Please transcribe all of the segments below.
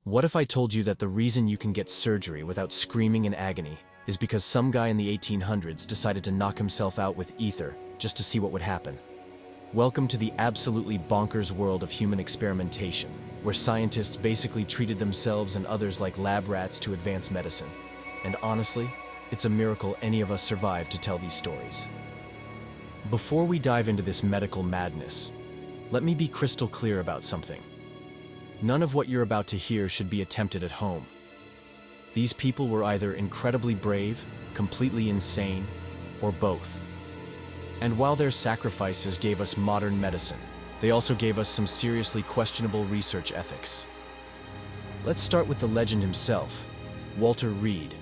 What if I told you that the reason you can get surgery without screaming in agony is because some guy in the 1800s decided to knock himself out with ether just to see what would happen? Welcome to the absolutely bonkers world of human experimentation, where scientists basically treated themselves and others like lab rats to advance medicine. And honestly, it's a miracle any of us survived to tell these stories. Before we dive into this medical madness, let me be crystal clear about something. None of what you're about to hear should be attempted at home. These people were either incredibly brave, completely insane, or both. And while their sacrifices gave us modern medicine, they also gave us some seriously questionable research ethics. Let's start with the legend himself, Walter Reed.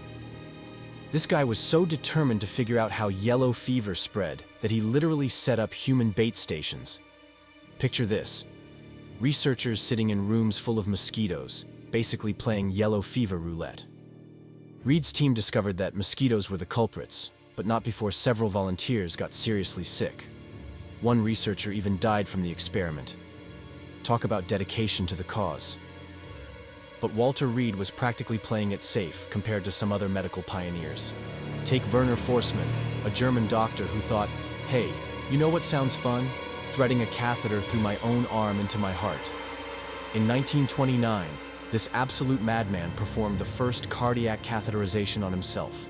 This guy was so determined to figure out how yellow fever spread that he literally set up human bait stations. Picture this. Researchers sitting in rooms full of mosquitoes, basically playing yellow fever roulette. Reed's team discovered that mosquitoes were the culprits, but not before several volunteers got seriously sick. One researcher even died from the experiment. Talk about dedication to the cause. But Walter Reed was practically playing it safe compared to some other medical pioneers. Take Werner Forssmann, a German doctor who thought, hey, you know what sounds fun? Threading a catheter through my own arm into my heart. In 1929, this absolute madman performed the first cardiac catheterization on himself.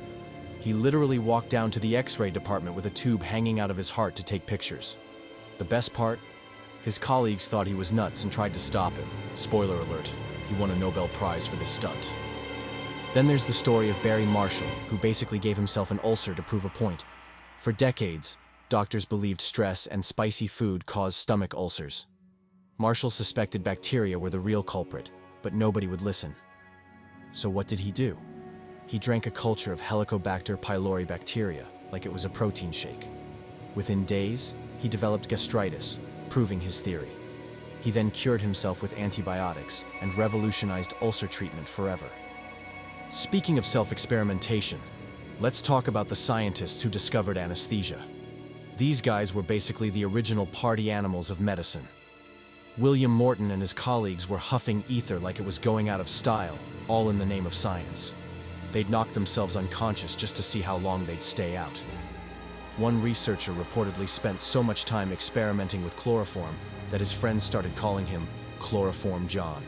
He literally walked down to the X-ray department with a tube hanging out of his heart to take pictures. The best part? His colleagues thought he was nuts and tried to stop him. Spoiler alert, he won a Nobel Prize for this stunt. Then there's the story of Barry Marshall, who basically gave himself an ulcer to prove a point. For decades, doctors believed stress and spicy food caused stomach ulcers. Marshall suspected bacteria were the real culprit, but nobody would listen. So what did he do? He drank a culture of Helicobacter pylori bacteria like it was a protein shake. Within days, he developed gastritis, proving his theory. He then cured himself with antibiotics and revolutionized ulcer treatment forever. Speaking of self-experimentation, let's talk about the scientists who discovered anesthesia. These guys were basically the original party animals of medicine. William Morton and his colleagues were huffing ether like it was going out of style, all in the name of science. They'd knock themselves unconscious just to see how long they'd stay out. One researcher reportedly spent so much time experimenting with chloroform that his friends started calling him Chloroform John.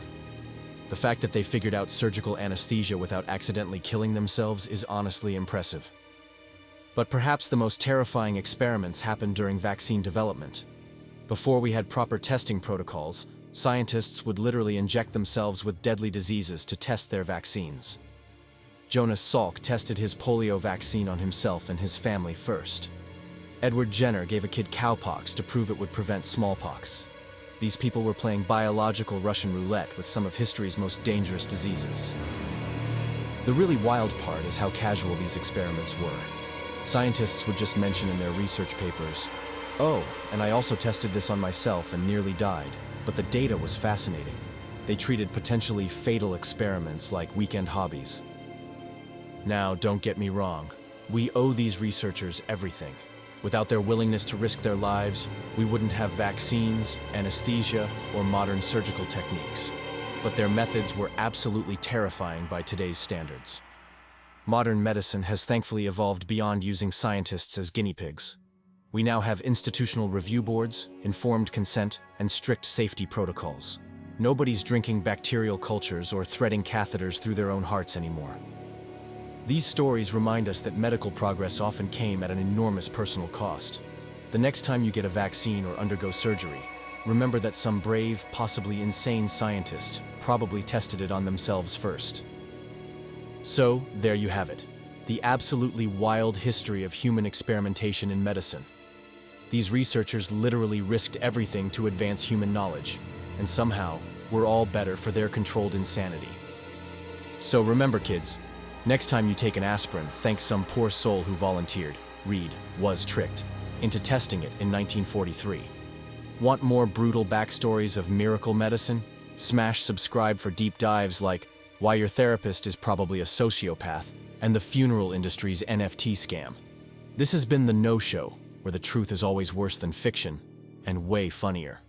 The fact that they figured out surgical anesthesia without accidentally killing themselves is honestly impressive. But perhaps the most terrifying experiments happened during vaccine development. Before we had proper testing protocols, scientists would literally inject themselves with deadly diseases to test their vaccines. Jonas Salk tested his polio vaccine on himself and his family first. Edward Jenner gave a kid cowpox to prove it would prevent smallpox. These people were playing biological Russian roulette with some of history's most dangerous diseases. The really wild part is how casual these experiments were. Scientists would just mention in their research papers, "Oh, and I also tested this on myself and nearly died," but the data was fascinating. They treated potentially fatal experiments like weekend hobbies. Now, don't get me wrong, we owe these researchers everything. Without their willingness to risk their lives, we wouldn't have vaccines, anesthesia, or modern surgical techniques. But their methods were absolutely terrifying by today's standards. Modern medicine has thankfully evolved beyond using scientists as guinea pigs. We now have institutional review boards, informed consent, and strict safety protocols. Nobody's drinking bacterial cultures or threading catheters through their own hearts anymore. These stories remind us that medical progress often came at an enormous personal cost. The next time you get a vaccine or undergo surgery, remember that some brave, possibly insane scientist probably tested it on themselves first. So, there you have it. The absolutely wild history of human experimentation in medicine. These researchers literally risked everything to advance human knowledge, and somehow, we're all better for their controlled insanity. So remember, kids, next time you take an aspirin, thank some poor soul who volunteered, Reed was tricked, into testing it in 1943. Want more brutal backstories of miracle medicine? Smash subscribe for deep dives like why your therapist is probably a sociopath and the funeral industry's NFT scam. This has been The Know Show, where the truth is always worse than fiction and way funnier.